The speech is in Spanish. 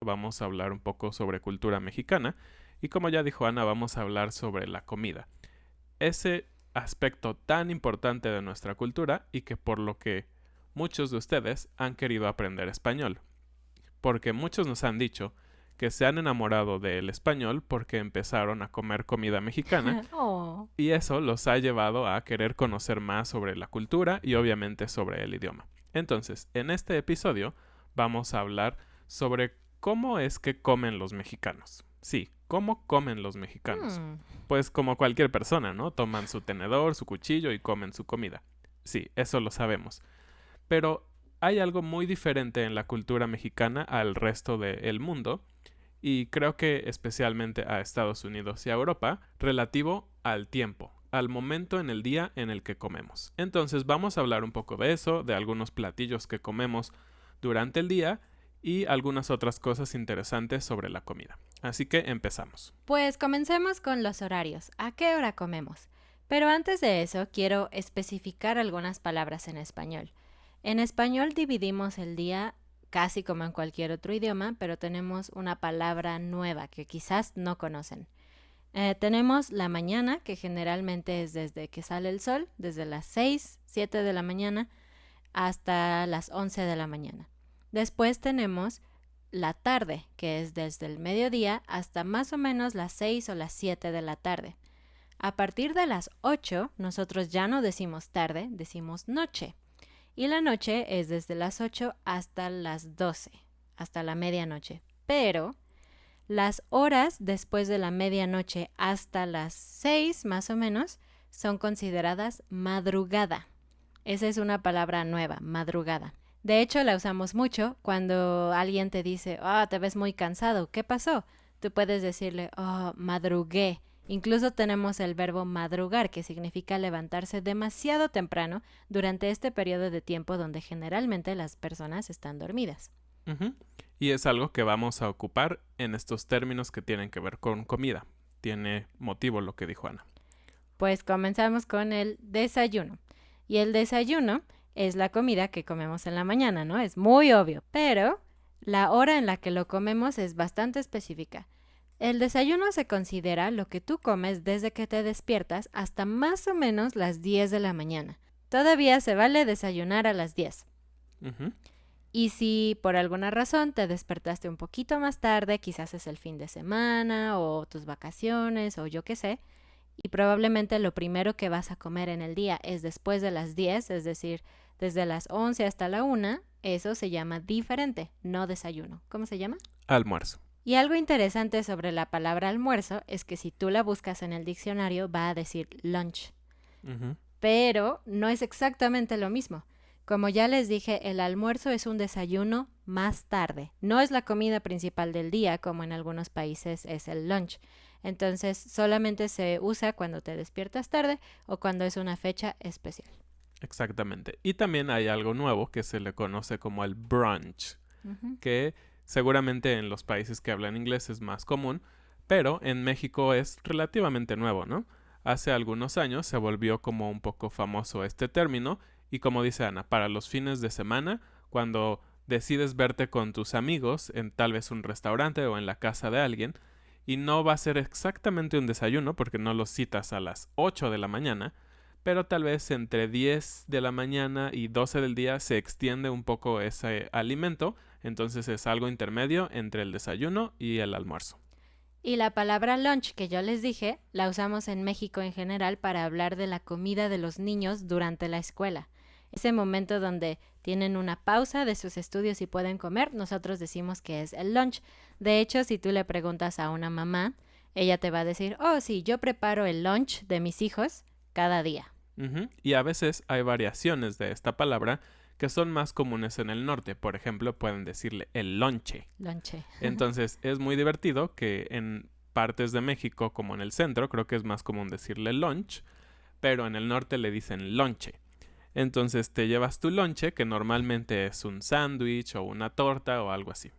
vamos a hablar un poco sobre cultura mexicana y como ya dijo Ana, vamos a hablar sobre la comida. Ese aspecto tan importante de nuestra cultura y que por lo que muchos de ustedes han querido aprender español. Porque muchos nos han dicho que se han enamorado del español porque empezaron a comer comida mexicana Oh. y eso los ha llevado a querer conocer más sobre la cultura y obviamente sobre el idioma. Entonces, en este episodio vamos a hablar sobre cómo es que comen los mexicanos. Sí, cómo comen los mexicanos. Hmm. Pues como cualquier persona, ¿no? Toman su tenedor, su cuchillo y comen su comida. Sí, eso lo sabemos. Pero hay algo muy diferente en la cultura mexicana al resto del mundo y creo que especialmente a Estados Unidos y a Europa, relativo al tiempo, al momento en el día en el que comemos. Entonces vamos a hablar un poco de eso, de algunos platillos que comemos durante el día y algunas otras cosas interesantes sobre la comida. Así que empezamos. Pues comencemos con los horarios. ¿A qué hora comemos? Pero antes de eso, quiero especificar algunas palabras en español. En español dividimos el día casi como en cualquier otro idioma, pero tenemos una palabra nueva que quizás no conocen. Tenemos la mañana, que generalmente es desde que sale el sol, desde las 6, 7 de la mañana hasta las 11 de la mañana. Después tenemos la tarde, que es desde el mediodía hasta más o menos las 6 o las 7 de la tarde. A partir de las 8, nosotros ya no decimos tarde, decimos noche. Y la noche es desde las 8 hasta las 12, hasta la medianoche. Pero las horas después de la medianoche hasta las 6 más o menos son consideradas madrugada. Esa es una palabra nueva, madrugada. De hecho, la usamos mucho cuando alguien te dice, te ves muy cansado, ¿qué pasó? Tú puedes decirle, madrugué. Incluso tenemos el verbo madrugar, que significa levantarse demasiado temprano durante este periodo de tiempo donde generalmente las personas están dormidas. Ujú. Y es algo que vamos a ocupar en estos términos que tienen que ver con comida. Tiene motivo lo que dijo Ana. Pues comenzamos con el desayuno. Y el desayuno es la comida que comemos en la mañana, ¿no? Es muy obvio, pero la hora en la que lo comemos es bastante específica. El desayuno se considera lo que tú comes desde que te despiertas hasta más o menos las 10 de la mañana. Todavía se vale desayunar a las 10. Ujú. Y si por alguna razón te despertaste un poquito más tarde, quizás es el fin de semana o tus vacaciones o yo qué sé, y probablemente lo primero que vas a comer en el día es después de las 10, es decir, desde las 11 hasta la 1, eso se llama diferente, no desayuno. ¿Cómo se llama? Almuerzo. Y algo interesante sobre la palabra almuerzo es que si tú la buscas en el diccionario va a decir lunch, Ujú. pero no es exactamente lo mismo. Como ya les dije, el almuerzo es un desayuno más tarde. No es la comida principal del día, como en algunos países es el lunch. Entonces, solamente se usa cuando te despiertas tarde o cuando es una fecha especial. Exactamente. Y también hay algo nuevo que se le conoce como el brunch, Ujú. que seguramente en los países que hablan inglés es más común, pero en México es relativamente nuevo, ¿no? Hace algunos años se volvió como un poco famoso este término y como dice Ana, para los fines de semana, cuando decides verte con tus amigos en tal vez un restaurante o en la casa de alguien, y no va a ser exactamente un desayuno porque no los citas a las 8 de la mañana, pero tal vez entre 10 de la mañana y 12 del día se extiende un poco ese alimento, entonces es algo intermedio entre el desayuno y el almuerzo. Y la palabra lunch que yo les dije la usamos en México en general para hablar de la comida de los niños durante la escuela. Ese momento donde tienen una pausa de sus estudios y pueden comer, nosotros decimos que es el lunch. De hecho, si tú le preguntas a una mamá, ella te va a decir, sí, yo preparo el lunch de mis hijos cada día. Ujú. Y a veces hay variaciones de esta palabra que son más comunes en el norte. Por ejemplo, pueden decirle el lonche. Lonche. Entonces es muy divertido que en partes de México, como en el centro, creo que es más común decirle lunch, pero en el norte le dicen lonche. Entonces te llevas tu lonche, que normalmente es un sándwich o una torta o algo así.